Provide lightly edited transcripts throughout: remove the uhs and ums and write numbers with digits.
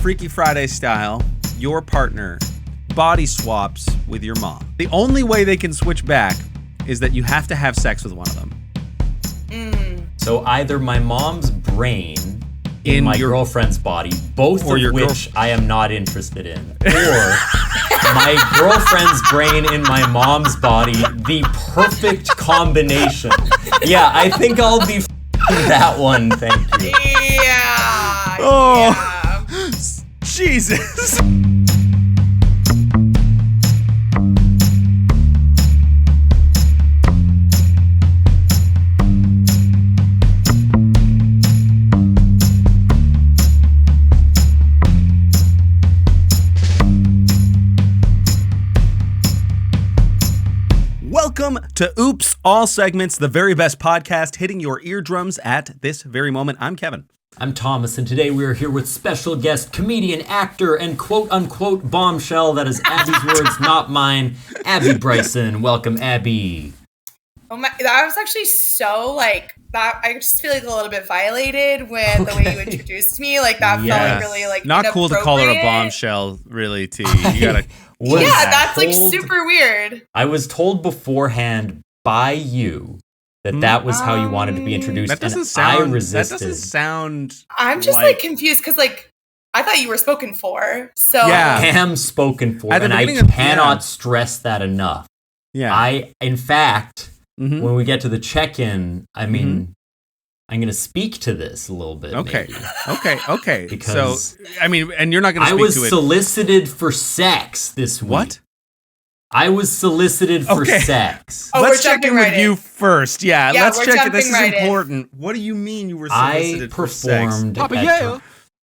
Freaky Friday style, your partner body swaps with your mom. The only way they can switch back is that you have to have sex with one of them. So either my mom's brain in my girlfriend's body, both of which I am not interested in, or my girlfriend's brain in my mom's body, the perfect combination. Yeah, I think I'll be that one, thank you. Yeah. Oh, yeah. Jesus. Welcome to Oops, All Segments, the very best podcast hitting your eardrums at this very moment. I'm Kevin. I'm Thomas, and today we are here with special guest, comedian, actor, and quote-unquote bombshell, that is Abbi's words, not mine, Abbi Bryson. Welcome, Abbi. Oh my, that was actually so, that I just feel like a little bit violated when the way you introduced me, that felt really, not cool to call her a bombshell, really, T. You gotta... that's super weird. I was told beforehand by you that was how you wanted to be introduced. That doesn't and sound. I resisted. That doesn't sound. I'm just confused because I thought you were spoken for. So yeah. I am spoken for, and I cannot stress that enough. Yeah. In fact, when we get to the check-in, I mean. I'm going to speak to this a little bit. Okay. Maybe. Okay. Because and you're not going to speak to it. I was solicited for sex this week. What? I was solicited for sex. Oh, let's check in with you first. Yeah, let's check it. This is important. In. What do you mean you were solicited for sex? I performed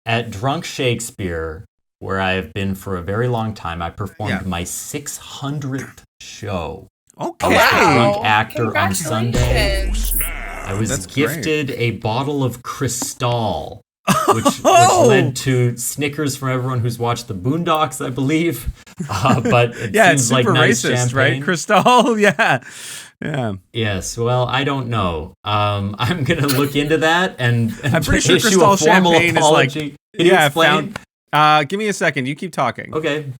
at Drunk Shakespeare, where I have been for a very long time. I performed my 600th show. Okay. I was the drunk actor on Sunday. I was gifted a bottle of Cristal, which led to snickers from everyone who's watched the Boondocks, I believe. But it seems it's like super nice racist, champagne. right? Cristal, yeah. Yes, well, I don't know. I'm going to look into that and I'm pretty sure issue Cristal a formal champagne apology. Can you explain? Give me a second. You keep talking. Okay.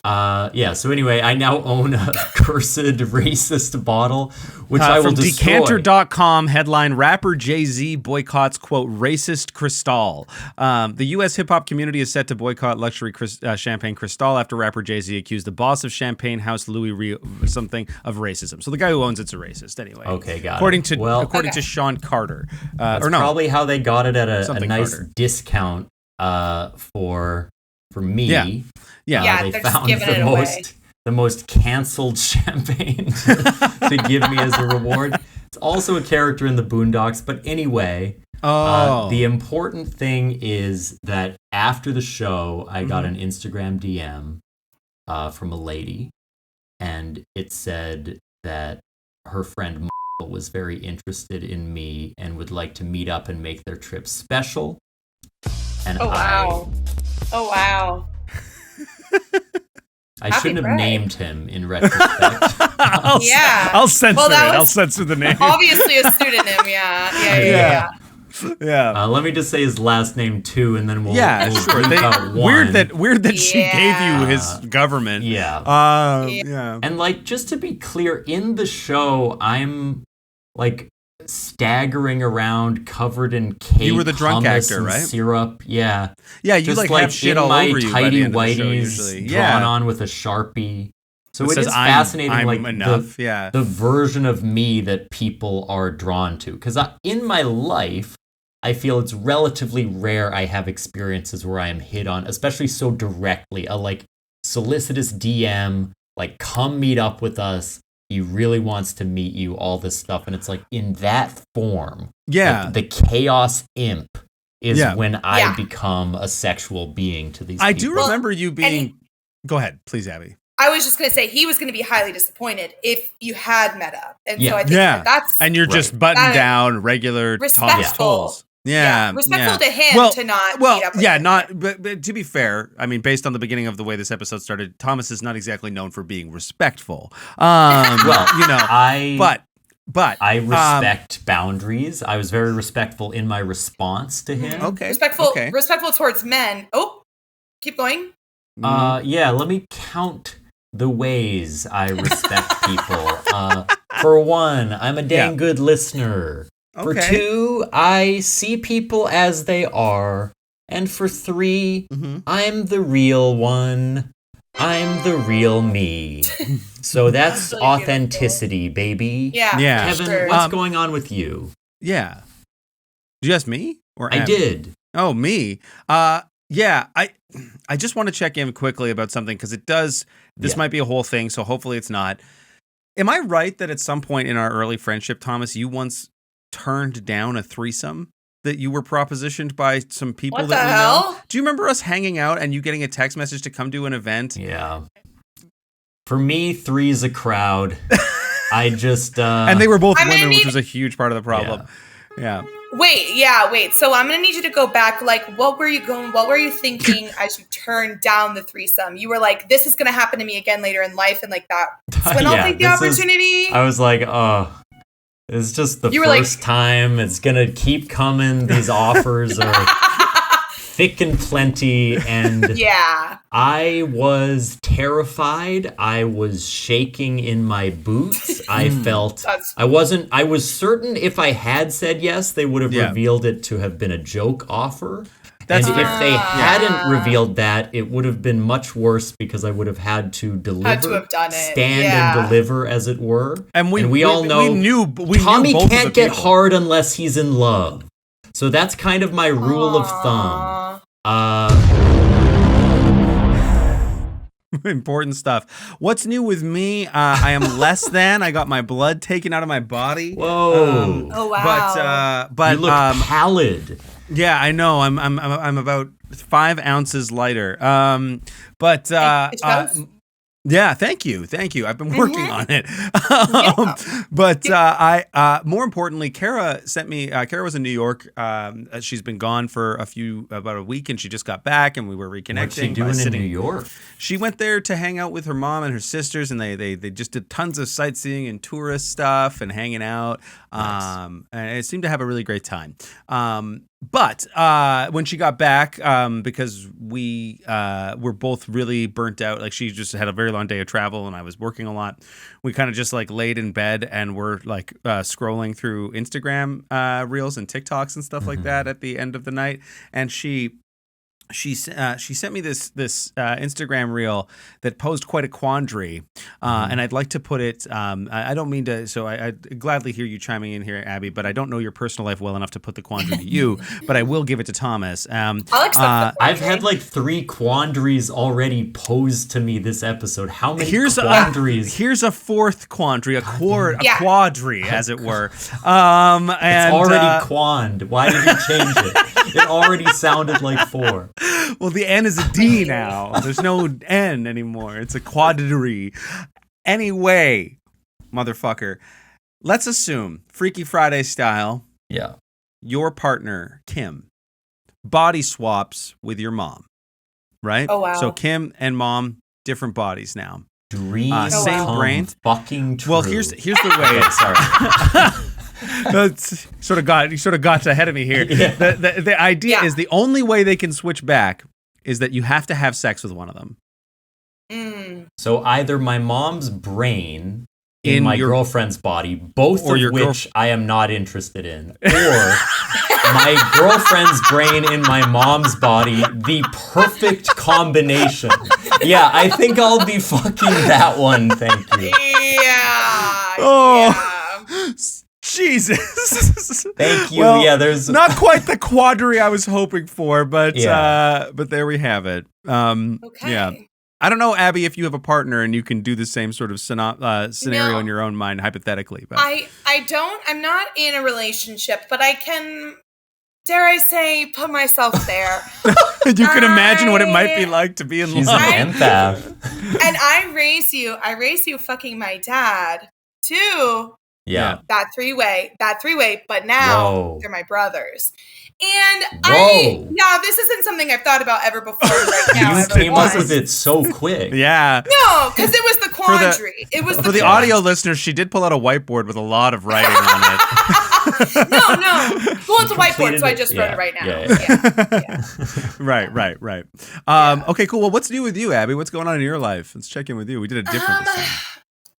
So anyway, I now own a cursed racist bottle, which I will from destroy. Decanter.com headline, rapper Jay-Z boycotts, quote, racist Cristal. The U.S. hip-hop community is set to boycott luxury champagne Cristal after rapper Jay-Z accused the boss of Champagne House, Louis something, of racism. So the guy who owns it's a racist anyway. Okay, got according it. According to Sean Carter. That's probably how they got it at a nice Carter. discount for me. Yeah. They found the most canceled champagne to give me as a reward. It's also a character in the Boondocks, but anyway, the important thing is that after the show, I got an Instagram DM from a lady, and it said that her friend was very interested in me and would like to meet up and make their trip special. And Oh wow. I shouldn't have named him in retrospect. I'll censor it. I'll censor the name. Obviously a pseudonym, yeah. Let me just say his last name too, and then we'll sure. Weird that she gave you his government. And just to be clear, in the show, I'm staggering around covered in cake. You were the drunk actor, right? Syrup, yeah. Yeah, you just have shit all over you by the end of the show usually. Drawn on with a Sharpie. So it is fascinating, the version of me that people are drawn to. Because in my life, I feel it's relatively rare I have experiences where I am hit on, especially so directly. A solicitous DM, come meet up with us. He really wants to meet you, all this stuff. And it's in that form. Yeah. The chaos imp is when I become a sexual being to these people. I do remember you being... Go ahead, please, Abbi. I was just going to say he was going to be highly disappointed if you had met up. And so I think that's... And you're just buttoned down, regular Thomas Tolles. Respectful to him to not meet up with him. But to be fair, I mean, based on the beginning of the way this episode started, Thomas is not exactly known for being respectful. But I respect boundaries. I was very respectful in my response to him. Respectful towards men. Oh, Keep going. Yeah, let me count the ways I respect people. For one, I'm a dang good listener. For two, I see people as they are. And for three, I'm the real one. I'm the real me. So that's really authenticity, baby. Yeah. Kevin, sure. What's going on with you? Yeah. Did you ask me? Or I did. Oh, me. Yeah, I just want to check in quickly about something because this might be a whole thing, so hopefully it's not. Am I right that at some point in our early friendship, Thomas, you once turned down a threesome that you were propositioned by some people what that the we hell? know? Do you remember us hanging out and you getting a text message to come to an event? Yeah. For me, three's a crowd. I just... and they were both women, which was a huge part of the problem. Yeah. Wait. So I'm gonna need you to go back. Like, what were you thinking as you turned down the threesome? You were like, this is gonna happen to me again later in life, and like that. When I'll take the opportunity. I was like, it's just the first time. It's gonna keep coming. These offers are thick and plenty, and I was terrified. I was shaking in my boots. I felt I was certain if I had said yes, they would have revealed it to have been a joke offer. And if they hadn't revealed that, it would have been much worse because I would have had to deliver, and deliver, as it were. And we all know Tommy can't get hard unless he's in love. So that's kind of my rule of thumb. Important stuff. What's new with me? I am less than. I got my blood taken out of my body. Whoa! Oh wow! But you look pallid. Yeah, I know. I'm about 5 ounces lighter. Yeah, thank you. I've been working on it. But more importantly, Kara sent me. Kara was in New York. She's been gone for about a week, and she just got back, and we were reconnecting. What's she doing in New York? She went there to hang out with her mom and her sisters, and they just did tons of sightseeing and tourist stuff and hanging out. Nice. And it seemed to have a really great time. But when she got back, because we were both really burnt out, like she just had a very long day of travel and I was working a lot, we kind of just like laid in bed and were like scrolling through Instagram reels and TikToks and stuff like that at the end of the night. And she sent me this Instagram reel that posed quite a quandary, and I'd like to put it. I don't mean to. So I'd gladly hear you chiming in here, Abby, but I don't know your personal life well enough to put the quandary to you. But I will give it to Thomas. I'll accept I've had like 3 quandaries already posed to me this episode. How many quandaries? Here's a 4th quandary, a quadry, as it were. It's already quand. Why did you change it? It already sounded like 4. Well, the N is a D now. There's no N anymore. It's a quadry. Anyway, motherfucker, let's assume, Freaky Friday style, your partner, Kim, body swaps with your mom, right? Oh, wow. So Kim and mom, different bodies now. Same brain. Fucking true. Well, here's the way. Sorry. That's sort of got ahead of me here. The idea is the only way they can switch back is that you have to have sex with one of them. So either my mom's brain in my girlfriend's body, both of which I am not interested in, or my girlfriend's brain in my mom's body, the perfect combination. Yeah, I think I'll be fucking that one, thank you. Jesus. Thank you. Well, there's not quite the quadry I was hoping for, but there we have it. Yeah. I don't know, Abby, if you have a partner and you can do the same sort of scenario in your own mind, hypothetically. But I don't. I'm not in a relationship, but I can, dare I say, put myself there. You can imagine what it might be like to be in love. She's an empath. And I raise you fucking my dad, too. Yeah. That three-way, but now they're my brothers. And this isn't something I've thought about ever before right now. You came up with it so quick. Yeah. No, because it was the quandary. For the audio listeners, she did pull out a whiteboard with a lot of writing on it. No. Well, it's a whiteboard, so I just wrote it right now. Yeah. Right. Okay, cool. Well, what's new with you, Abby? What's going on in your life? Let's check in with you. We did a different this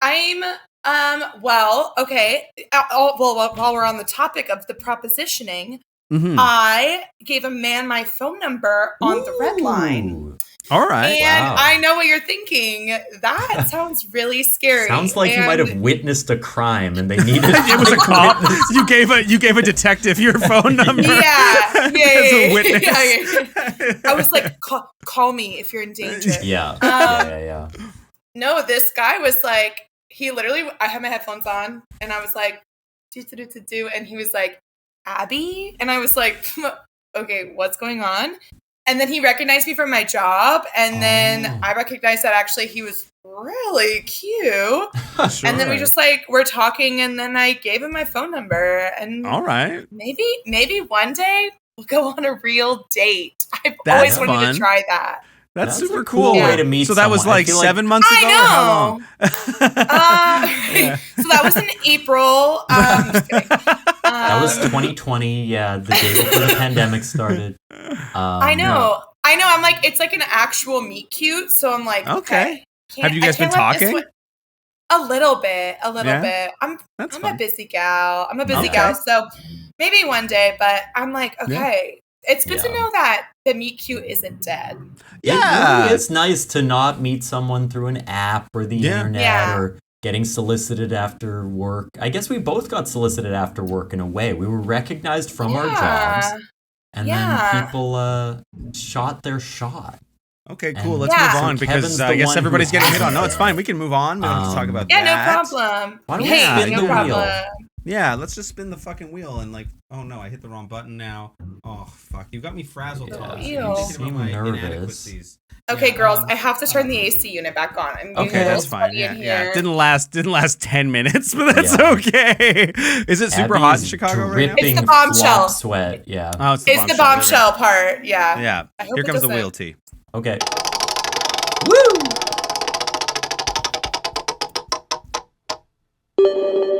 time. Well, okay. While we're on the topic of the propositioning, I gave a man my phone number on the red line. All right. And I know what you're thinking. That sounds really scary. Sounds like you might have witnessed a crime and they needed it was a call. You gave a detective your phone number. Yeah. As a witness. Yeah. I was like, call me if you're in danger. Yeah. No, this guy was like, he literally, I had my headphones on and I was like, do, and he was like, Abby? And I was like, okay, what's going on? And then he recognized me from my job. And then I recognized that actually he was really cute. Sure. And then we just we're talking. And then I gave him my phone number. And all right. Maybe one day we'll go on a real date. I've always wanted to try that. That's super cool way to meet So that was 7 months ago? I know. Or how long? So that was in April. Just kidding. That was 2020. Yeah, the day before the pandemic started. I know. I'm like, it's like an actual meet cute. So I'm like, okay. Have you guys been talking? A little bit. I'm a busy gal. So maybe one day, but I'm like, okay. It's good to know that the meet cute isn't dead. Yeah. It's nice to not meet someone through an app or the internet or getting solicited after work. I guess we both got solicited after work in a way. We were recognized from our jobs. And then people shot their shot. Okay, cool. Let's move on because I guess everybody's getting hit on. No, it's fine. We can move on. We don't have to talk about that. Yeah, no problem. Why don't we spin the wheel? Yeah, let's just spin the fucking wheel and oh no, I hit the wrong button now. Oh fuck, you got me frazzled. You seem nervous. Okay, girls, I have to turn the AC unit back on. Okay, that's fine. Yeah. Didn't last 10 minutes, but that's okay. Is it super hot in Chicago right now? It's the bombshell sweat. Yeah. Oh, it's the bombshell part. Yeah. Yeah. Here comes the wheel tee. Okay. Woo!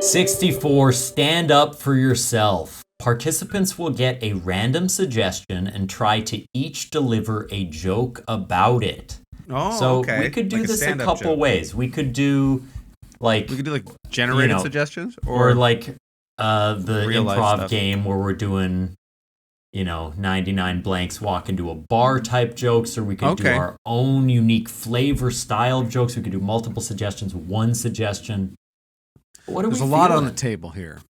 64, stand up for yourself. Participants will get a random suggestion and try to each deliver a joke about it. Oh, we could do this a couple ways. We could do generated suggestions or the improv game where we're doing 99 blanks walk into a bar type jokes, or we could do our own unique flavor style of jokes. We could do multiple suggestions, one suggestion. There's a lot on the table here.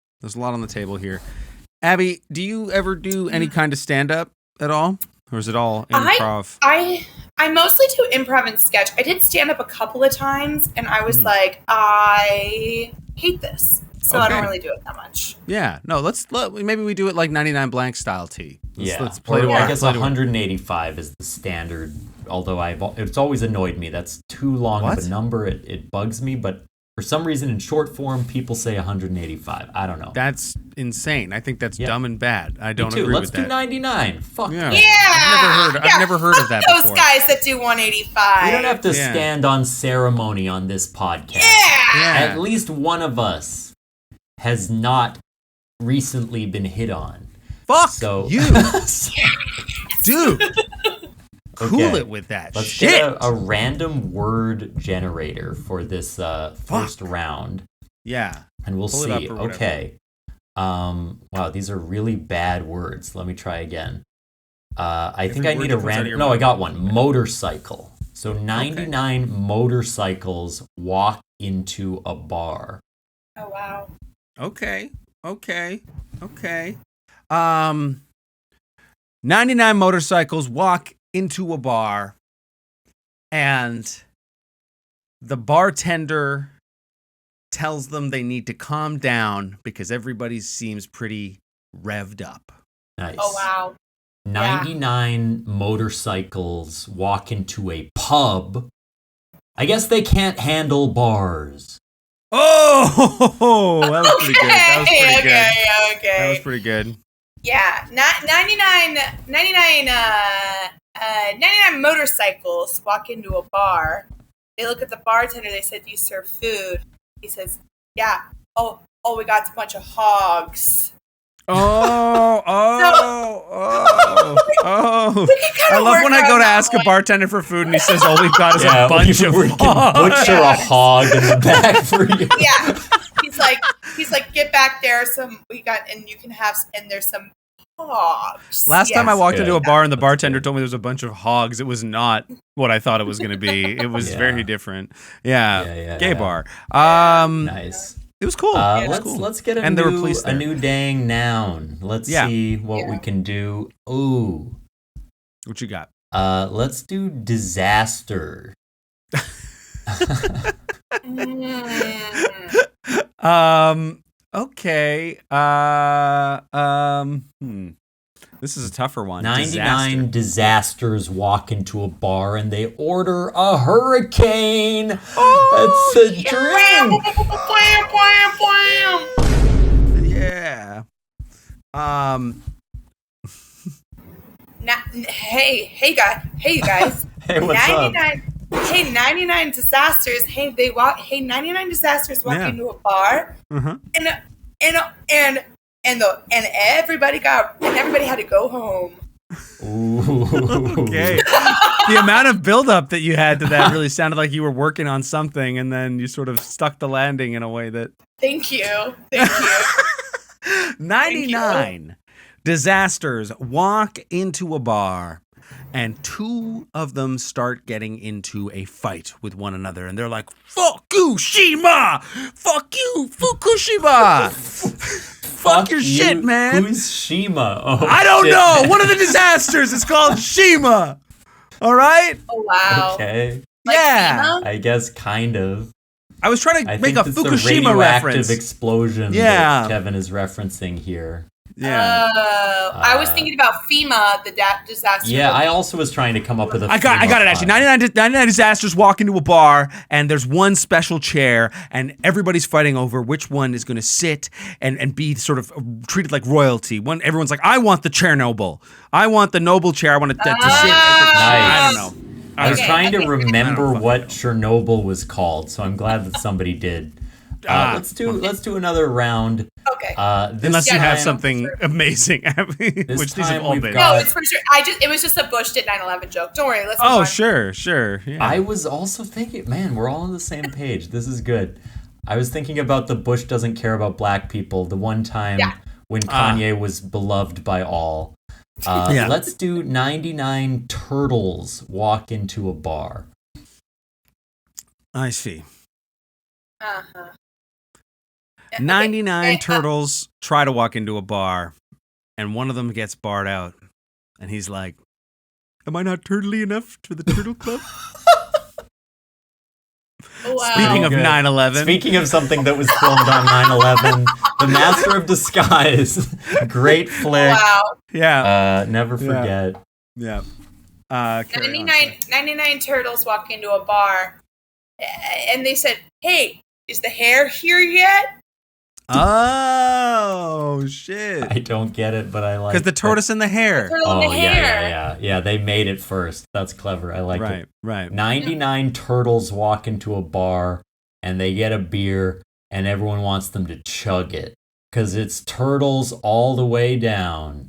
Abby, do you ever do any kind of stand-up at all? Or is it all improv? I mostly do improv and sketch. I did stand-up a couple of times, and I was like, I hate this. So I don't really do it that much. Yeah. No, maybe we do it like 99 blank style T. Let's play I guess 185 is the standard, although it's always annoyed me. That's too long of a number. It bugs me, but for some reason, in short form, people say 185. I don't know. That's insane. I think that's dumb and bad. I don't agree Let's with that. Let's do 99. Fuck yeah. I've never heard of that those before. Guys that do 185. We don't have to stand on ceremony on this podcast. Yeah. At least one of us has not recently been hit on. Fuck you. Dude. Cool it with that Let's shit. Get a random word generator for this first round. Yeah. And we'll see. Okay. Wow, these are really bad words. Let me try again. I think I need a random... No, I got one. Motorcycle. So 99 motorcycles walk into a bar. Oh, wow. Okay. 99 motorcycles walk into a bar, and the bartender tells them they need to calm down because everybody seems pretty revved up. Nice. Oh, wow. 99 motorcycles walk into a pub. I guess they can't handle bars. Oh, that was pretty good. That was pretty good. Yeah, 99 motorcycles walk into a bar. They look at the bartender. They said, "Do you serve food?" He says, "Yeah." Oh, we got a bunch of hogs. Oh. I love when I go to ask a bartender for food and he says all we've got is a bunch of hogs. Butcher a hog in the back for you. Yeah. He's like, get back there. And you can have, and there's some hogs. Last time I walked into a bar and the bartender told me there was a bunch of hogs, it was not what I thought it was going to be. It was very different. Yeah. Gay bar. Nice. It was cool. Let's get a new dang noun. Let's see what we can do. Ooh. What you got? Let's do disaster. Okay. This is a tougher one. 99 disasters walk into a bar and they order a hurricane. Oh, that's a dream. Yeah. Hey you guys. Hey, what's 99 up? Hey, 99 disasters. Hey, 99 disasters walk into a bar, and everybody had to go home. Ooh. Okay. The amount of buildup that you had to that really sounded like you were working on something, and then you sort of stuck the landing in a way that. Thank you. 99 disasters walk into a bar, and two of them start getting into a fight with one another, and they're like, "Fuck you, Shima! Fuck you, Fukushima! Fuck your shit, man!" Who's Shima? Oh, I don't know. One of the disasters is called Shima. All right. Oh wow. Okay. Like yeah. FEMA? I guess kind of. I was trying to make a Fukushima radioactive reference. Explosion that Kevin is referencing here. Yeah. I was thinking about FEMA, the disaster. Yeah, I also was trying to come up with a. I got it actually. 99 disasters walk into a bar, and there's one special chair, and everybody's fighting over which one is going to sit and be sort of treated like royalty. Everyone's like, I want the chair noble. I want the noble chair. I want it to sit. I don't know. I was trying to remember what Chernobyl was called, so I'm glad that somebody did. Let's do another round. Okay. Unless you have something amazing, which these have all been. No, it's for sure. It was just a Bush did 9/11 joke. Don't worry. Let's move on. Sure. Yeah. I was also thinking, man, we're all on the same page. This is good. I was thinking about the Bush doesn't care about black people. The one time when Kanye was beloved by all. Let's do 99 turtles walk into a bar. I see. 99 turtles try to walk into a bar, and one of them gets barred out, and he's like, "Am I not turtly enough for the Turtle Club?" Wow. Speaking of 9/11. Speaking of something that was filmed on 9/11, The Master of Disguise. Great flick. Wow. Yeah. Never forget. Yeah. 99 turtles walk into a bar, and they said, "Hey, is the hair here yet?" Oh, shit. I don't get it, but I like it. Because the tortoise and the hare. Yeah. They made it first. That's clever. I like it. Right. 99 turtles walk into a bar, and they get a beer, and everyone wants them to chug it. Because it's turtles all the way down.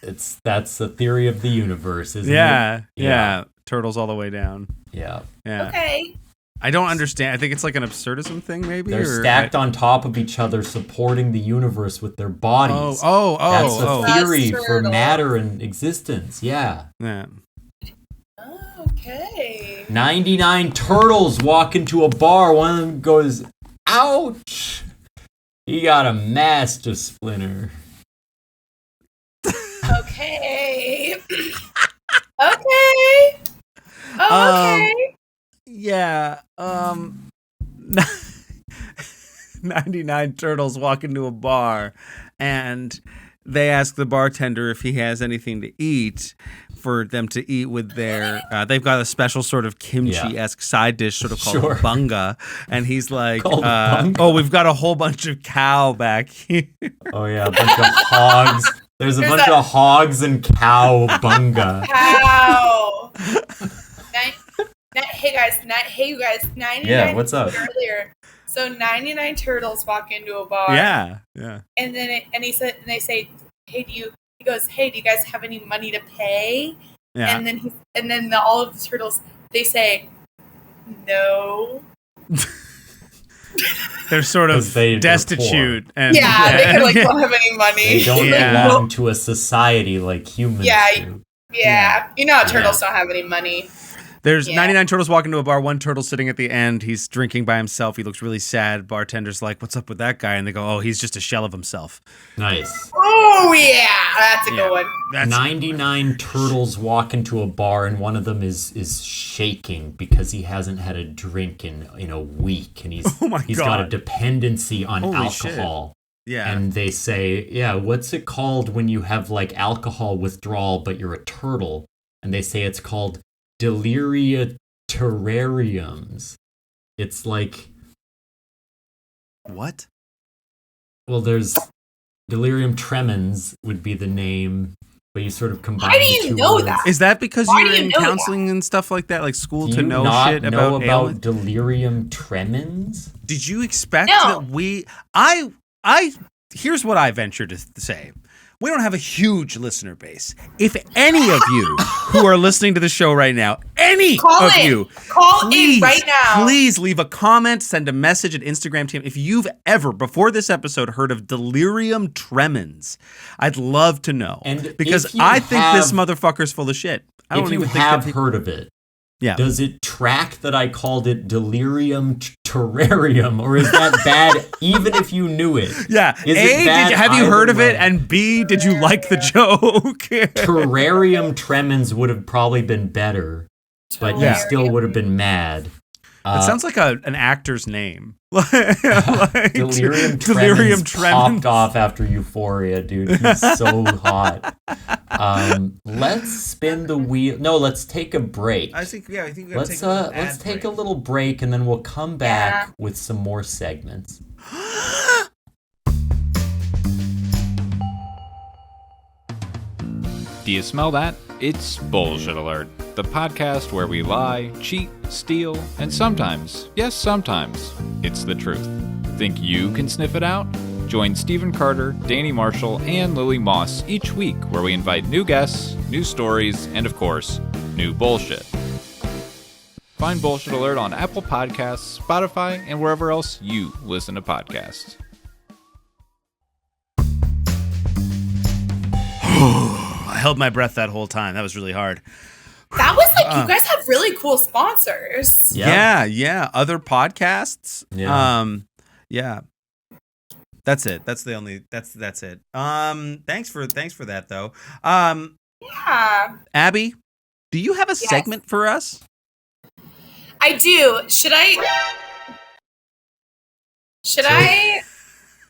That's the theory of the universe, isn't it? Yeah. Turtles all the way down. Yeah. Okay. I don't understand. I think it's like an absurdism thing, maybe? They're stacked on top of each other, supporting the universe with their bodies. That's the theory for matter and existence. Yeah. Okay. 99 turtles walk into a bar. One of them goes, "Ouch! He got a master splinter." Okay. Okay. Okay. Yeah. 99 turtles walk into a bar, and they ask the bartender if he has anything to eat for them to eat with their. They've got a special sort of kimchi-esque side dish, sort of called bunga, and he's like, "Oh, we've got a whole bunch of cow back here." Oh yeah, a bunch of hogs. There's a bunch of hogs and cow bunga. Cow. Hey you guys, 99 what's up? earlier. So 99 turtles walk into a bar. Yeah. And then they say, "Hey, he goes, "Hey, do you guys have any money to pay?" Yeah. And then all of the turtles, they say, "No." They're sort of destitute. They don't have any money. They don't belong to a society like humans do. Yeah. You know how turtles don't have any money. There's 99 turtles walking to a bar. One turtle sitting at the end. He's drinking by himself. He looks really sad. Bartender's like, "What's up with that guy?" And they go, "Oh, he's just a shell of himself." Nice. Oh, yeah. That's a good one. 99 turtles walk into a bar, and one of them is shaking because he hasn't had a drink in a week. And he's got a dependency on alcohol. Shit. Yeah. And they say, what's it called when you have like alcohol withdrawal, but you're a turtle? And they say it's called delirium-terrariums. It's like... What? Well, there's delirium tremens would be the name, but you sort of combine Why do you know words. that? Is that because you're in counseling and stuff like that, like school to know shit about ailments? Delirium tremens? Did you expect that here's what I venture to say. We don't have a huge listener base. If any of you who are listening to the show right now, call in right now. Please leave a comment, send a message at Instagram team. If you've ever, before this episode, heard of delirium tremens, I'd love to know. And because I think this motherfucker's full of shit. If you have heard of it, does it track that I called it delirium terrarium, or is that bad even if you knew it? Yeah. Have you heard of it? And B, did you like the joke? Terrarium tremens would have probably been better, but you still would have been mad. It sounds like an actor's name. Delirium Tremens popped off after Euphoria, dude. He's so hot. Let's spin the wheel. No, let's take a break. I think we gotta take let's take a little break, and then we'll come back with some more segments. Do you smell that? It's Bullshit Alert, the podcast where we lie, cheat, steal, and sometimes, yes, sometimes, it's the truth. Think you can sniff it out? Join Stephen Carter, Danny Marshall, and Lily Moss each week where we invite new guests, new stories, and of course, new bullshit. Find Bullshit Alert on Apple Podcasts, Spotify, and wherever else you listen to podcasts. I held my breath that whole time. That was really hard. That was like, you guys have really cool sponsors. Yeah. Other podcasts. Yeah. That's it. That's it. Thanks for that though. Abby, do you have a segment for us? I do. Should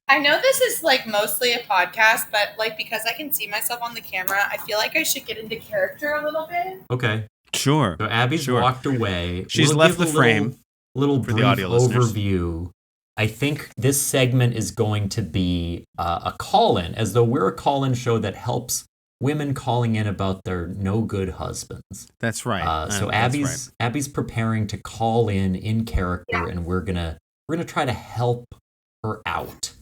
I know this is like mostly a podcast, but like because I can see myself on the camera, I feel like I should get into character a little bit. Okay. Sure. So Abby's walked away. She's left the frame. Little for brief the audio listeners. Overview. I think this segment is going to be a call-in, as though we're a call-in show that helps women calling in about their no-good husbands. That's right. So Abby's preparing to call in character, and we're gonna try to help her out.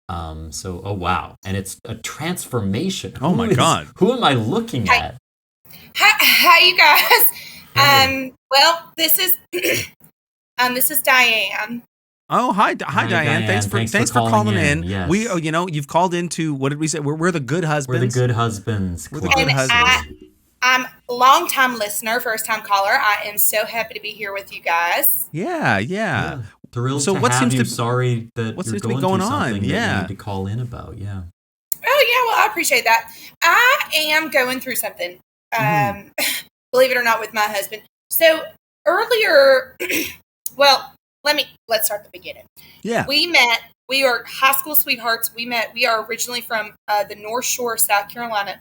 Oh wow, and it's a transformation. Oh my God, who am I looking at? Hi, you guys. Hey. Well, this is Diane. Oh, hi Diane. Thanks for calling in. Yes. You've called into, what did we say? We're the good husbands. We're the good husbands. We're the good husbands. I'm a long-time listener, first-time caller. I am so happy to be here with you guys. Yeah. Thrilled to have you. Sorry that you're going through something that you need to call in about. Yeah. Oh, yeah. Well, I appreciate that. I am going through something. Believe it or not, with my husband. So earlier, let's start the beginning. Yeah. We met. We are high school sweethearts. We are originally from the North Shore, South Carolina,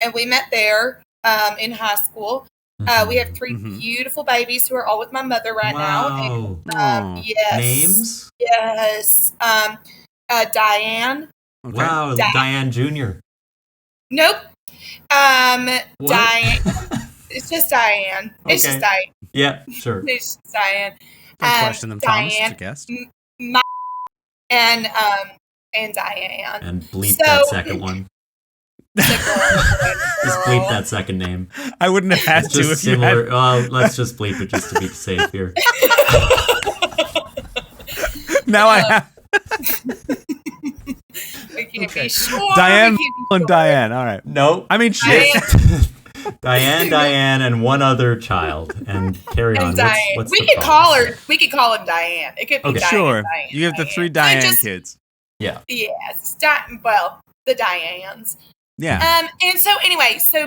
and we met there in high school. We have 3 beautiful babies who are all with my mother right now. And, yes. Names? Yes. Diane. Okay. Wow, Diane Jr. Nope. What? Diane. It's just Diane. It's just Diane. Yeah, sure. It's just Diane. Don't question them, Thomas. It's a guest. My and Diane. And bleep that second one. Just bleep that second name. I wouldn't have had to if similar. Well, let's just bleep it just to be safe here. Now I have. We can't be sure. Diane and Diane. All right. No. I mean, shit. Diane, and one other child, and carry on. What's we could call her. We could call him Diane. It could be Diane. Sure. Diane, you have the 3 Diane kids. Yeah. Yes. The Dianes. Yeah. And so anyway, so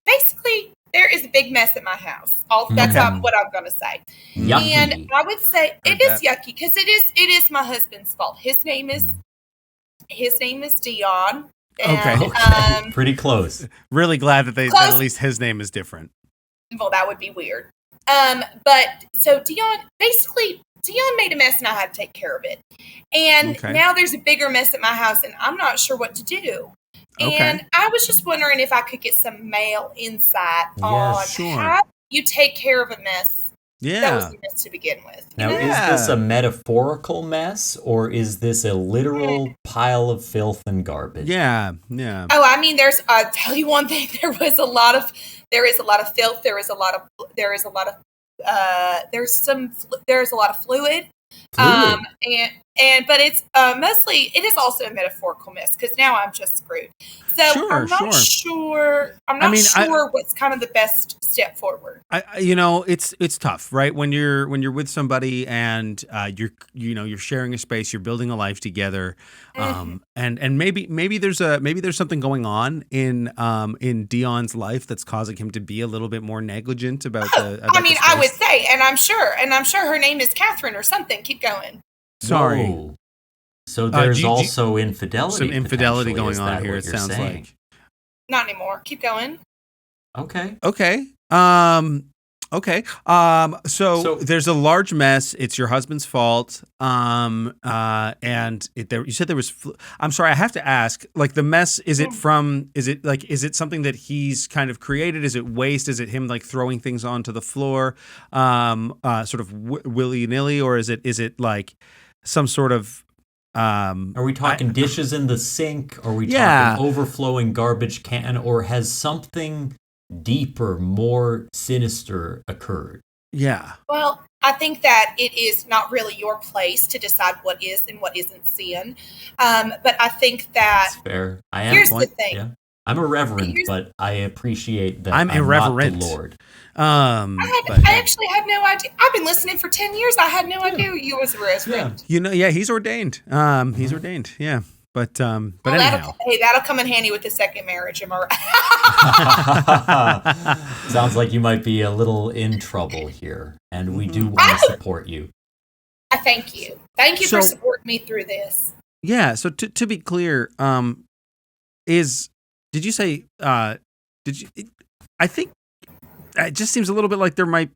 basically there is a big mess at my house. That's what I'm going to say. Yucky. And I would say it is yucky because it is my husband's fault. His name is Dion. And, okay. Pretty close. Really glad that that at least his name is different. Well, that would be weird. But so Dion made a mess and I had to take care of it. And now there's a bigger mess at my house and I'm not sure what to do. And I was just wondering if I could get some male insight on how you take care of a mess. Yeah. That was a mess to begin with. Now, is this a metaphorical mess or is this a literal pile of filth and garbage? Yeah. Yeah. Oh, I mean, I'll tell you one thing. There is a lot of filth. There's a lot of fluid. But it's mostly, it is also a metaphorical mess because now I'm just screwed. So I'm not sure what's kind of the best step forward. It's tough, right? When you're with somebody and you're sharing a space, you're building a life together, and maybe there's something going on in Dion's life that's causing him to be a little bit more negligent about the. I would say, and I'm sure her name is Catherine or something. Keep going. Sorry. Whoa. So there's also infidelity. Some infidelity going on here, it sounds like. Not anymore. Keep going. Okay. So there's a large mess. It's your husband's fault. You said there was. I'm sorry. I have to ask. Like the mess. Is it something that he's kind of created? Is it waste? Is it him like throwing things onto the floor, sort of willy nilly, or is it like some sort of? Are we talking dishes in the sink? Are we talking overflowing garbage can? Or has something deeper, more sinister occurred? Yeah. Well, I think that it is not really your place to decide what is and what isn't sin. But I think that that's fair. Here's the thing. Yeah. I'm irreverent, but I appreciate that I'm irreverent. Not the Lord. I actually had no idea. I've been listening for 10 years. I had no idea you was irreverent. He's ordained. He's ordained. Yeah. But anyhow. That'll come in handy with the second marriage. Am I right? Sounds like you might be a little in trouble here, and we do want to support you. I thank you. Thank you for supporting me through this. Yeah. So to be clear, did you say? I think it just seems a little bit like you might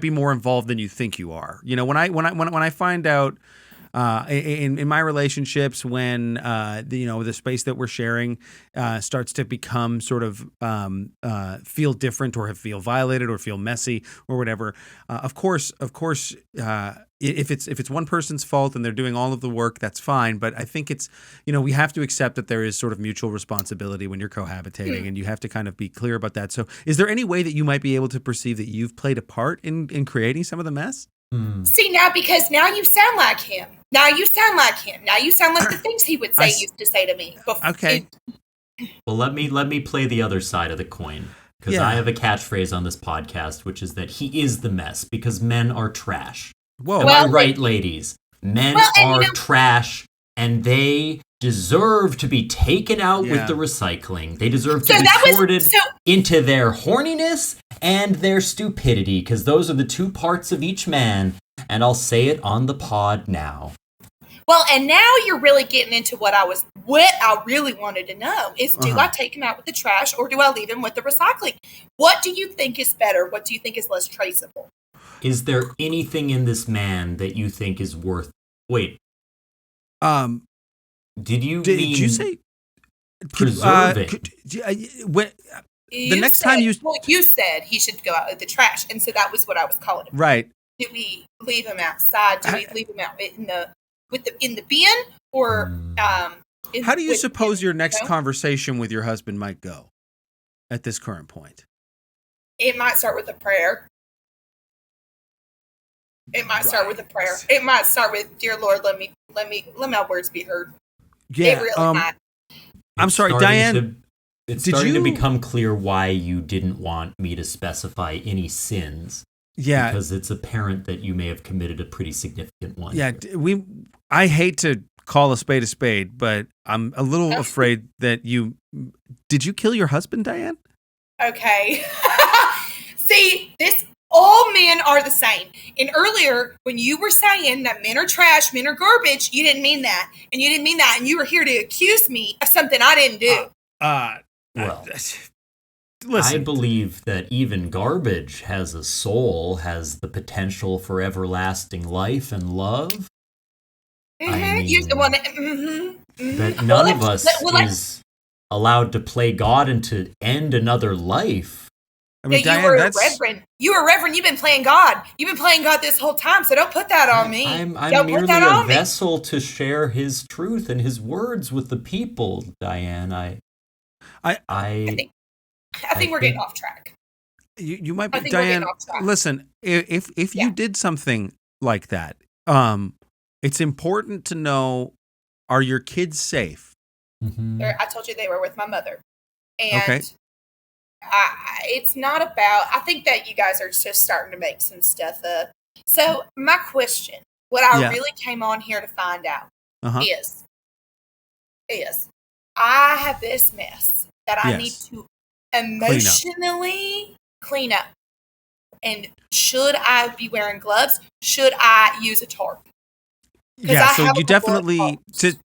be more involved than you think you are. When I find out. In my relationships, when the space that we're sharing starts to become sort of feel different or feel violated or feel messy or whatever, of course, if it's one person's fault and they're doing all of the work, that's fine. But I think it's we have to accept that there is sort of mutual responsibility when you're cohabitating, and you have to kind of be clear about that. So, is there any way that you might be able to perceive that you've played a part in creating some of the mess? See, because now you sound like him. Now you sound like the things he would used to say to me. Okay. Well, let me play the other side of the coin, because I have a catchphrase on this podcast, which is that he is the mess because men are trash. Whoa. Am I right, ladies? Men are trash, and they deserve to be taken out with the recycling. They deserve to be sorted into their horniness and their stupidity, because those are the two parts of each man, and I'll say it on the pod now. Well, and now you're really getting into what I really wanted to know is, do I take him out with the trash or do I leave him with the recycling? What do you think is better? What do you think is less traceable? Is there anything in this man that you think is worth... Wait. Did you say preserving? You said he should go out with the trash, and so that was what I was calling him. Right. Do we leave him outside? Do we leave him out in the in the bin or how do you suppose your next conversation with your husband might go at this current point? It might start with a prayer. It might start with a prayer. It might start with, "Dear Lord, let my words be heard." Yeah. It really might. I'm sorry, Diane. It's starting to become clear why you didn't want me to specify any sins. Yeah. Because it's apparent that you may have committed a pretty significant one. Yeah. I hate to call a spade, but I'm a little afraid that did you kill your husband, Diane? Okay. See, all men are the same. And earlier, when you were saying that men are trash, men are garbage, you didn't mean that. And you didn't mean that. And you were here to accuse me of something I didn't do. Well, listen. I believe that even garbage has a soul, has the potential for everlasting life and love. I mean, you're the one that, that none of us is allowed to play God and to end another life. I mean, Diane, you were a reverend. You were a reverend. You've been playing God. You've been playing God this whole time. So don't put that on me. I'm merely a vessel to share His truth and His words with the people, Diane. I think we're getting off track. You might be, Diane. Listen, if you did something like that, it's important to know: are your kids safe? Mm-hmm. I told you they were with my mother, and it's not about. I think that you guys are just starting to make some stuff up. So my question, what I really came on here to find out is I have this mess that I need to emotionally clean up. And should I be wearing gloves? Should I use a tarp? Yeah, so you definitely,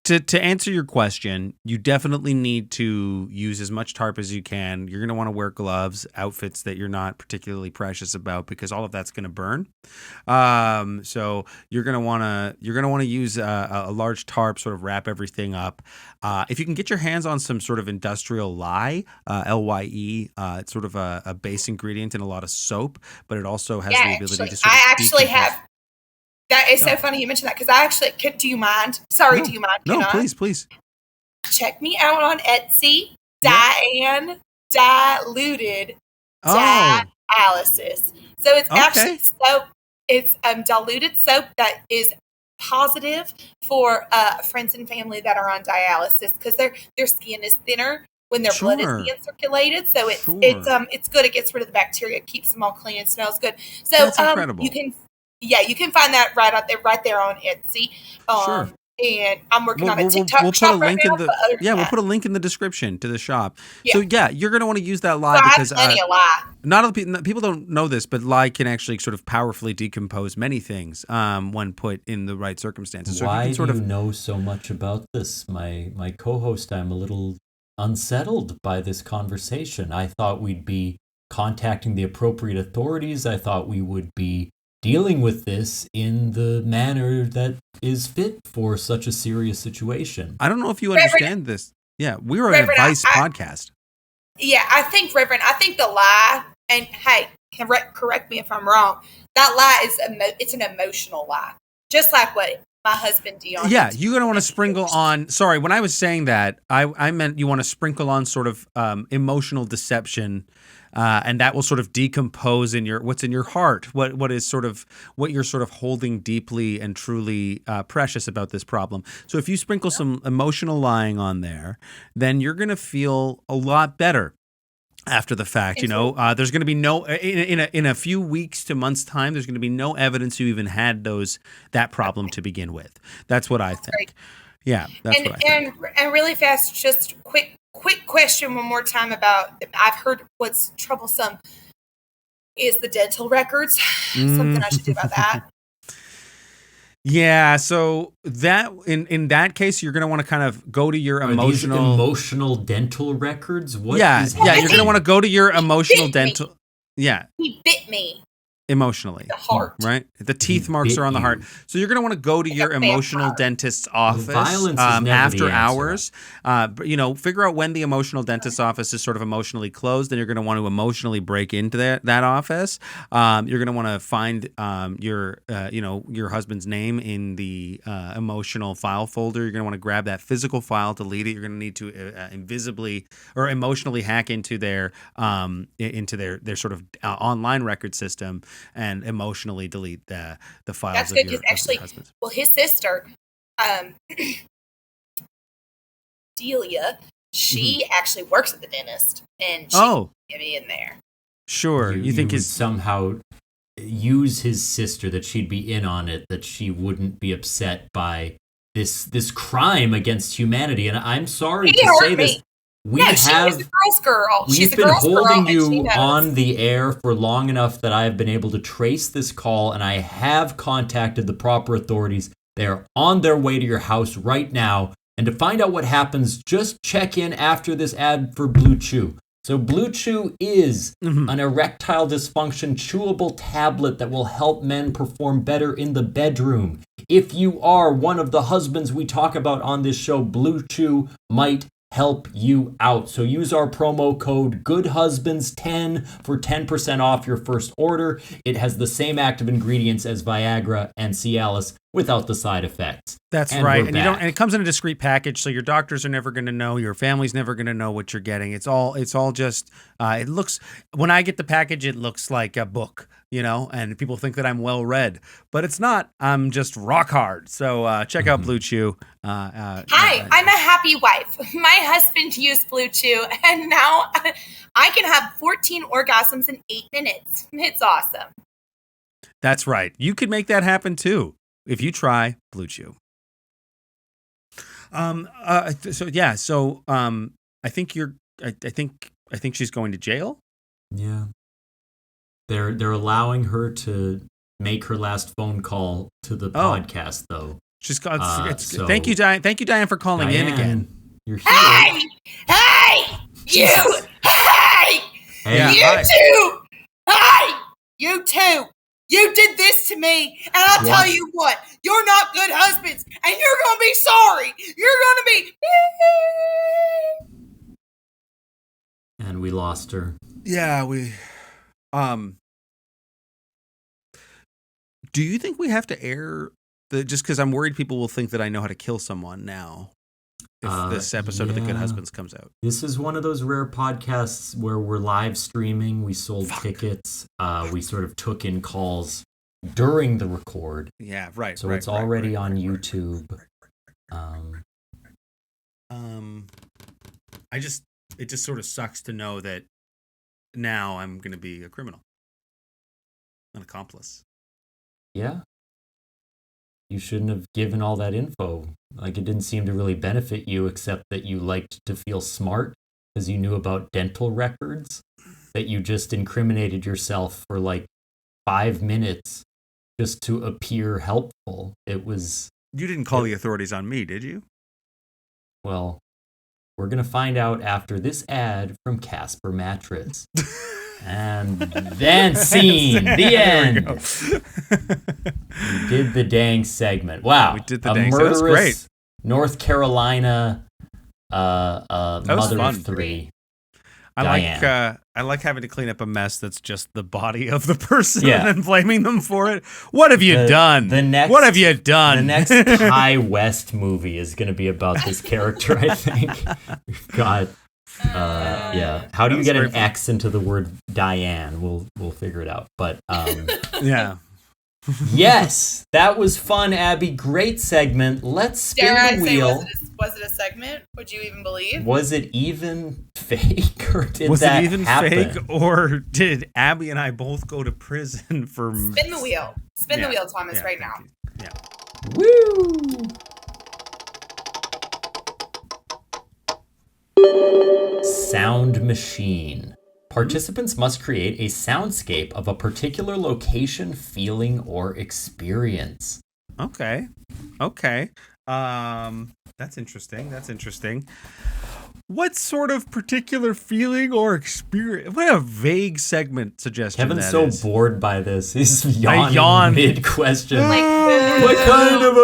to answer your question, you definitely need to use as much tarp as you can. You're going to want to wear gloves, outfits that you're not particularly precious about, because all of that's going to burn. So you're going to want to use a large tarp, sort of wrap everything up. If you can get your hands on some sort of industrial lye, Lye, it's sort of a base ingredient in a lot of soap, but it also has the ability to sort of actually have. That is so funny you mentioned that, because I actually could. Do you mind? Sorry, do you mind? No, please. Check me out on Etsy. Diane Diluted Dialysis. So it's actually soap. It's diluted soap that is positive for friends and family that are on dialysis, because their skin is thinner when their blood is being circulated. So it's good. It gets rid of the bacteria, it keeps them all clean, and smells good. So that's incredible. You can find that right there on Etsy. Sure. And I'm working on a TikTok shop right now. We'll put a link in the description to the shop. Yeah. So you're going to want to use that lye, so because I have plenty of lye. Not all people don't know this, but lye can actually sort of powerfully decompose many things when put in the right circumstances. So why do you know so much about this? My co-host, I'm a little unsettled by this conversation. I thought we'd be contacting the appropriate authorities. I thought we would be dealing with this in the manner that is fit for such a serious situation. I don't know if you understand this. Yeah, we're an advice podcast. Yeah, I think the lie, and hey, correct me if I'm wrong, that lie it's an emotional lie. Just like what my husband Dion. Yeah, you're going to want to sprinkle on, sorry, when I was saying that, I meant you want to sprinkle on sort of emotional deception. And that will sort of decompose in what's in your heart, what you're sort of holding deeply and truly precious about this problem. So if you sprinkle some emotional lying on there, then you're going to feel a lot better after the fact. There's going to be no in a few weeks to months' time. There's going to be no evidence you even had that problem to begin with. That's what I think. Great. Yeah, that's what I think. And really fast, just quick question one more time about, I've heard what's troublesome is the dental records. Something I should do about that. Yeah, so that in that case, you're going to want to kind of go to your emotional dental records. You're going to want to go to your emotional dental. Yeah, he bit me. Emotionally. The heart. Right? The teeth marks are on the heart. So you're going to want to go to your emotional dentist's office after hours. Figure out when the emotional dentist's office is sort of emotionally closed, and you're going to want to emotionally break into that office. You're going to want to find your husband's name in the emotional file folder. You're going to want to grab that physical file, delete it. You're going to need to invisibly or emotionally hack into their sort of online record system and emotionally delete the files. That's good because actually, well, his sister, Delia, she actually works at the dentist, and she can get me in there. Sure, you think would somehow use his sister, that she'd be in on it, that she wouldn't be upset by this crime against humanity. And I'm sorry to say this. She's a girl's girl. We've been holding you on the air for long enough that I have been able to trace this call, and I have contacted the proper authorities. They are on their way to your house right now. And to find out what happens, just check in after this ad for Blue Chew. So Blue Chew is an erectile dysfunction chewable tablet that will help men perform better in the bedroom. If you are one of the husbands we talk about on this show, Blue Chew might help you out. So use our promo code GoodHusbands10 for 10% off your first order. It has the same active ingredients as Viagra and Cialis without the side effects. That's right. And it comes in a discreet package, so your doctors are never going to know, your family's never going to know what you're getting. It's all just it looks, when I get the package, it looks like a book, and people think that I'm well read, but it's not. I'm just rock hard. So check out Blue Chew. Hi, I'm a happy wife. My husband used Blue Chew, and now I can have 14 orgasms in 8 minutes. It's awesome. That's right. You could make that happen too if you try Blue Chew. I think she's going to jail. Yeah. They're allowing her to make her last phone call to the podcast, though. She's got. Thank you, Diane. Thank you, Diane, for calling in again. You're here. Hey, you. You two. You did this to me, and I'll tell you what. You're not good husbands, and you're gonna be sorry. You're gonna be. And we lost her. Yeah, we. Do you think we have to air just because I'm worried people will think that I know how to kill someone now if this episode of The Good Husbands comes out? This is one of those rare podcasts where we're live streaming. We sold tickets. We sort of took in calls during the record. Yeah, right. So it's already on YouTube. It just sort of sucks to know that now I'm going to be a criminal, an accomplice. Yeah. You shouldn't have given all that info. Like, it didn't seem to really benefit you, except that you liked to feel smart because you knew about dental records, that you just incriminated yourself for like 5 minutes just to appear helpful. It was... You didn't call the authorities on me, did you? Well, we're going to find out after this ad from Casper Mattress. And then scene. The end. We did the dang segment. Wow. We did the dang segment. That was great. North Carolina mother of 3. I like having to clean up a mess that's just the body of the person and blaming them for it. What have you done? What have you done? The next Ty West movie is going to be about this character, I think. We've got how do you get an X into the word Diane? We'll figure it out. But yeah. Yes, that was fun, Abby. Great segment. Let's spin the wheel. Was it a segment? Would you even believe? Was it even fake, or did was that it even happen? Fake, or did Abby and I both go to prison for? Spin the wheel. Spin the wheel, Thomas, right now. Yeah. Woo! Sound machine. Participants must create a soundscape of a particular location, feeling, or experience. Okay. That's interesting. what sort of particular feeling or experience? What a vague segment suggestion. Kevin's that so bored by this. He's yawning mid-question. What kind of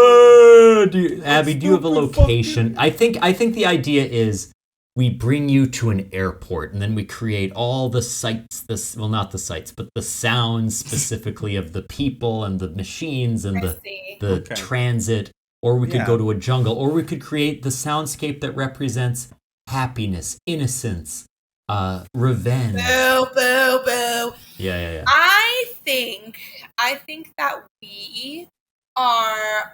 Abby, do you have a location? I think the idea is we bring you to an airport and then we create all the sights, not the sights, but the sounds specifically of the people and the machines and the transit. Or we could go to a jungle, or we could create the soundscape that represents happiness, innocence, revenge. Boo, boo, boo. Yeah. I think that we are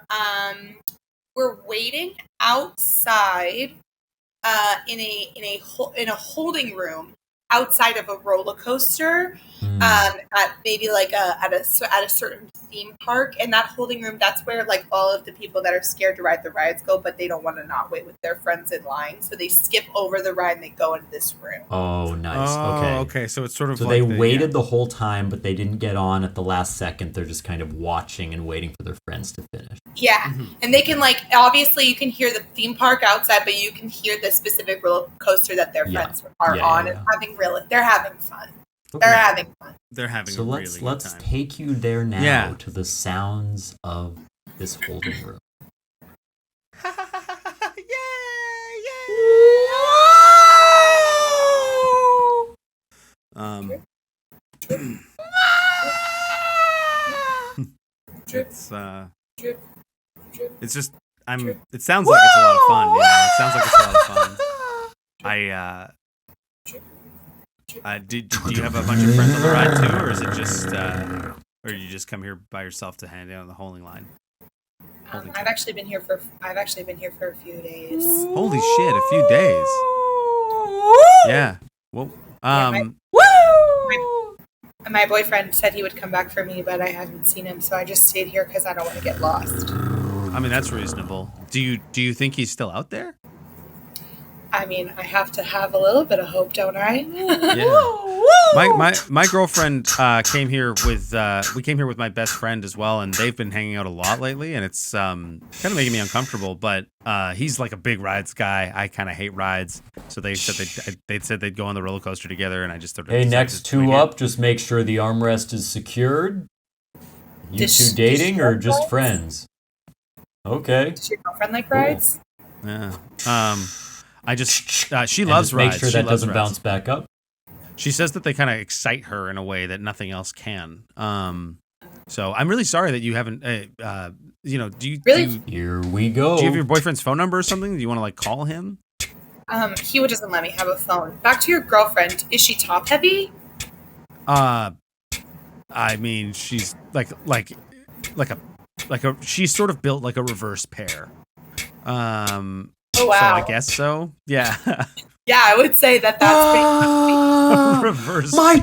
we're waiting outside in a holding room outside of a roller coaster at maybe like at a certain theme park, and that holding room, that's where like all of the people that are scared to ride the rides go, but they don't want to not wait with their friends in line, so they skip over the ride and they go into this room. Oh, nice. Okay, so it's sort of so like they waited the whole time, but they didn't get on at the last second. They're just kind of watching and waiting for their friends to finish. Yeah, and they can like, obviously you can hear the theme park outside, but you can hear the specific roller coaster that their friends are on and they're having fun. Okay. They're having fun. They're having so a really good time. Let's take you there now to the sounds of this holding room. It's just it sounds like it's a lot of fun, you know. It sounds like it's a lot of fun. Do you have a bunch of friends on the ride too, or is it just or you just come here by yourself to hand down the holding line? I've actually been here for a few days. Holy shit, a few days. Yeah. Well, my boyfriend said he would come back for me, but I haven't seen him, so I just stayed here because I don't want to get lost. I mean, that's reasonable. Do you think he's still out there? I mean, I have to have a little bit of hope, don't I? Yeah. My girlfriend came here with we came here with my best friend as well, and they've been hanging out a lot lately, and it's kind of making me uncomfortable. But he's like a big rides guy. I kind of hate rides, so they said they'd go on the roller coaster together, and I just started. Hey, next two up, just make sure the armrest is secured. You two dating or just friends? Okay. Does your girlfriend like rides? Yeah. I just she loves rides. Make sure that doesn't bounce back up. She says that they kind of excite her in a way that nothing else can. So I'm really sorry that you haven't. Do you really? Here we go. Do you have your boyfriend's phone number or something? Do you want to like call him? He doesn't let me have a phone. Back to your girlfriend. Is she top heavy? I mean, she's like a she's sort of built like a reverse pear. Oh, wow. So I guess so. Yeah. Yeah, I would say that's pretty reverse. My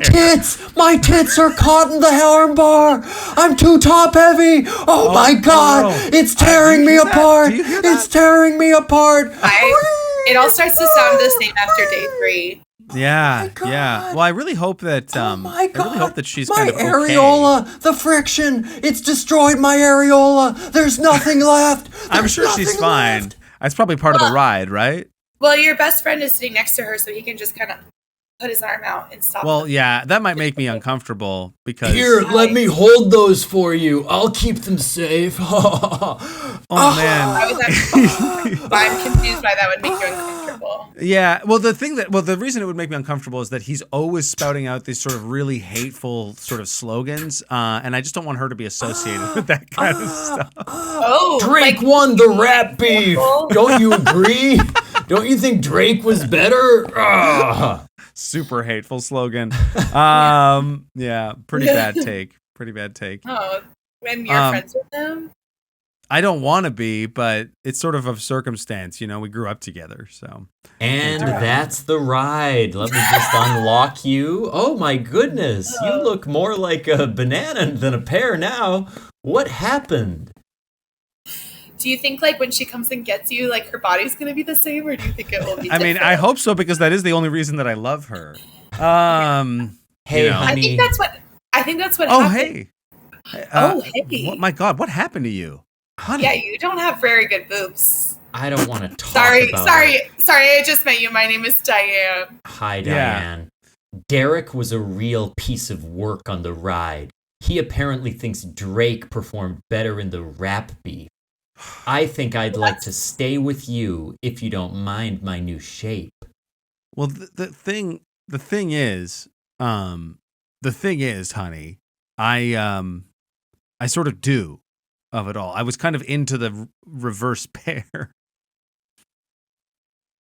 tits are caught in the armbar. I'm too top heavy. Oh my God, no. It's tearing me apart. It's tearing me apart. It all starts to sound the same after day 3. Yeah, yeah. Well, I really hope that I really hope that she's kind of okay. My areola, the friction, it's destroyed my areola. There's nothing left. I'm sure she's fine. That's probably part of the ride, right? Well, your best friend is sitting next to her, so he can just kind of put his arm out and stop. Well, yeah, that might make me uncomfortable because... Here, let me hold those for you. I'll keep them safe. Oh, man. I'm confused why that would make you uncomfortable. Yeah, well, the reason it would make me uncomfortable is that he's always spouting out these sort of really hateful sort of slogans, and I just don't want her to be associated with that kind of stuff. Oh, Drake won the rap beef. Don't you agree? Don't you think Drake was better? Super hateful slogan. Yeah, pretty bad take. Oh, when you're friends with him? I don't want to be, but it's sort of circumstance. You know, we grew up together, so. And that's the ride. Let me just unlock you. Oh my goodness, you look more like a banana than a pear now. What happened? Do you think, like, when she comes and gets you, like, her body's going to be the same, or do you think it will be different? I mean, I hope so, because that is the only reason that I love her. Hey, honey. I think that's what happened. Hey. Hey. My God, what happened to you? Honey. Yeah, you don't have very good boobs. I don't want to talk sorry, about Sorry, I just met you. My name is Diane. Hi, Diane. Yeah. Derek was a real piece of work on the ride. He apparently thinks Drake performed better in the rap beef. I think I'd like to stay with you if you don't mind my new shape. Well, the thing is, honey, I sort of do of it all. I was kind of into the reverse pair.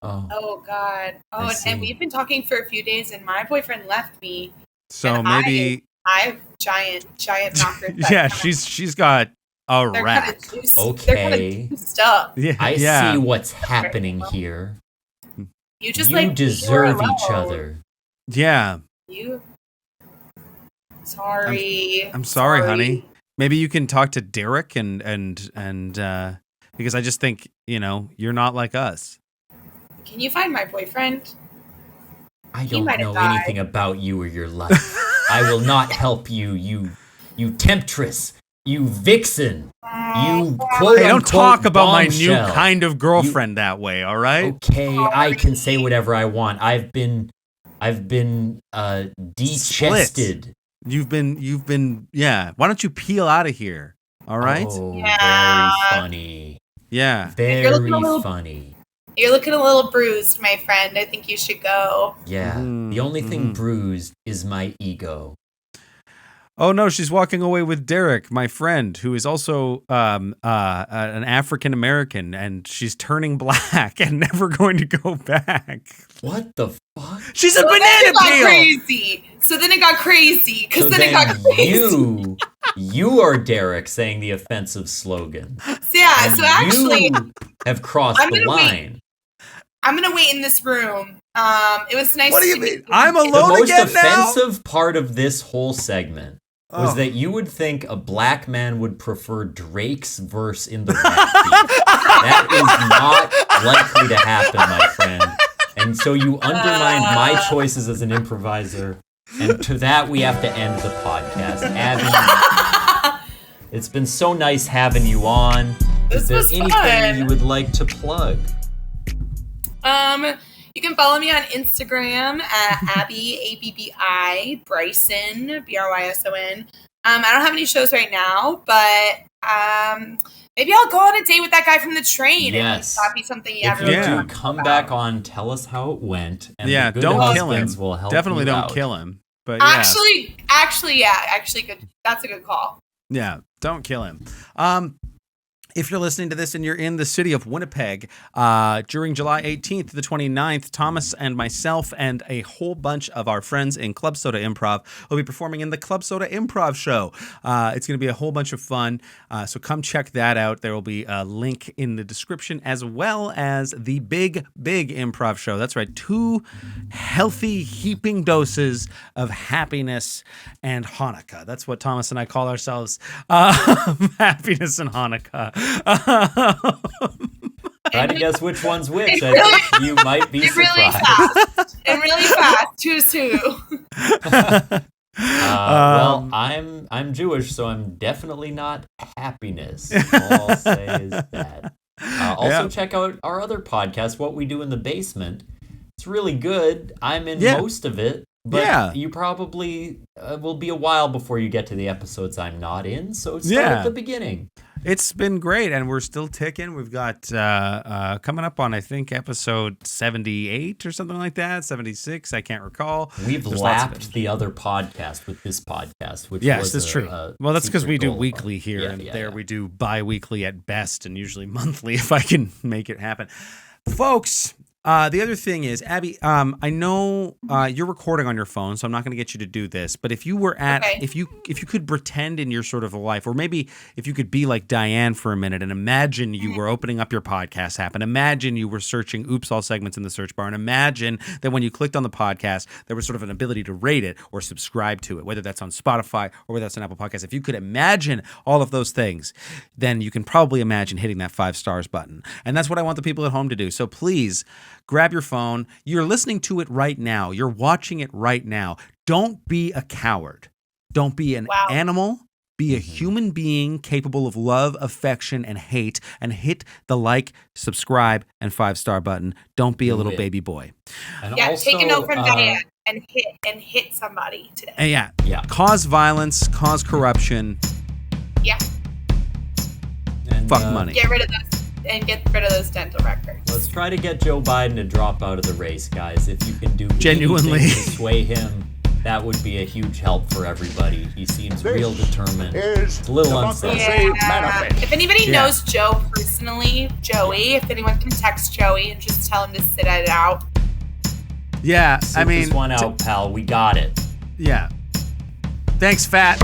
Oh God. Oh, and we've been talking for a few days, and my boyfriend left me. So maybe I have giant knockers. Yeah, she's got a rack. Okay. They're kind of juiced up. Yeah, I see what's happening here. You just you deserve each other. Yeah. Sorry. I'm sorry, honey. Maybe you can talk to Derek and because I just think, you're not like us. Can you find my boyfriend? I don't know anything about you or your life. I will not help you, you temptress, you vixen, you quote Hey, don't talk about bombshell. My new kind of girlfriend that way, all right? Okay, I can say whatever I want. I've been de-chested. You've been yeah. Why don't you peel out of here? All right? Oh, very funny. Yeah. Very funny. You're looking a little bruised, my friend. I think you should go. Yeah. The only thing bruised is my ego. Oh no, she's walking away with Derek, my friend, who is also an African American, and she's turning black and never going to go back. What the fuck? She's a banana peel. Crazy. So then it got crazy. Because then it got crazy. You are Derek saying the offensive slogan. So actually, you have crossed the line. I'm gonna wait in this room. It was nice. What do you mean? I'm alone again now? The most offensive part of this whole segment was that you would think a black man would prefer Drake's verse in the rap beat. That is not likely to happen, my friend. And so you undermined my choices as an improviser. And to that, we have to end the podcast. Abbi, it's been so nice having you on. Is there anything you would like to plug? You can follow me on Instagram at Abbi, Abbi Bryson, Bryson. I don't have any shows right now, but maybe I'll go on a date with that guy from the train. Yes. That'd be something you ever do. Come back on, tell us how it went. And yeah, the good don't kill him. Will help Definitely don't out. kill him. But actually, good. That's a good call. Yeah, don't kill him. If you're listening to this and you're in the city of Winnipeg, during July 18th to the 29th, Thomas and myself and a whole bunch of our friends in Club Soda Improv will be performing in the Club Soda Improv show. It's going to be a whole bunch of fun, so come check that out. There will be a link in the description, as well as the big improv show. That's right, 2 healthy heaping doses of happiness and Hanukkah. That's what Thomas and I call ourselves, happiness and Hanukkah. Try to guess which one's which. I think you might be surprised. Really fast. 2-2. Well, I'm Jewish, so I'm definitely not happiness. All I'll say is that. Also, check out our other podcast, What We Do in the Basement. It's really good. I'm in most of it. But you probably will be a while before you get to the episodes I'm not in, so start at the beginning. It's been great, and we're still ticking. We've got coming up on, I think, episode 78 or something like that, 76, I can't recall. We've lapped the other podcast with this podcast, which that's true. Well, that's because we do weekly here, and we do bi-weekly at best, and usually monthly if I can make it happen. Folks... the other thing is, Abbi, I know you're recording on your phone, so I'm not going to get you to do this. But if you were if you could pretend in your sort of a life, or maybe if you could be like Diane for a minute and imagine you were opening up your podcast app, and imagine you were searching Oops All segments in the search bar, and imagine that when you clicked on the podcast, there was sort of an ability to rate it or subscribe to it, whether that's on Spotify or whether that's on Apple Podcasts. If you could imagine all of those things, then you can probably imagine hitting that 5 stars button. And that's what I want the people at home to do. So please, grab your phone. You're listening to it right now. You're watching it right now. Don't be a coward. Don't be an animal. Be a human being capable of love, affection, and hate, and hit the like, subscribe, and 5-star button. Don't be a little baby boy. And also, take a note from Diane and hit somebody today. And yeah. Cause violence, cause corruption. Yeah. And, fuck money. Get rid of those dental records. Let's try to get Joe Biden to drop out of the race, guys. If you can do genuinely anything to sway him, that would be a huge help for everybody. He seems real determined. It's a little unsafe. Yeah. If anybody knows Joe personally, Joey, if anyone can text Joey and just tell him to sit it out. Yeah, Sit this one out, pal. We got it. Yeah. Thanks, Fat.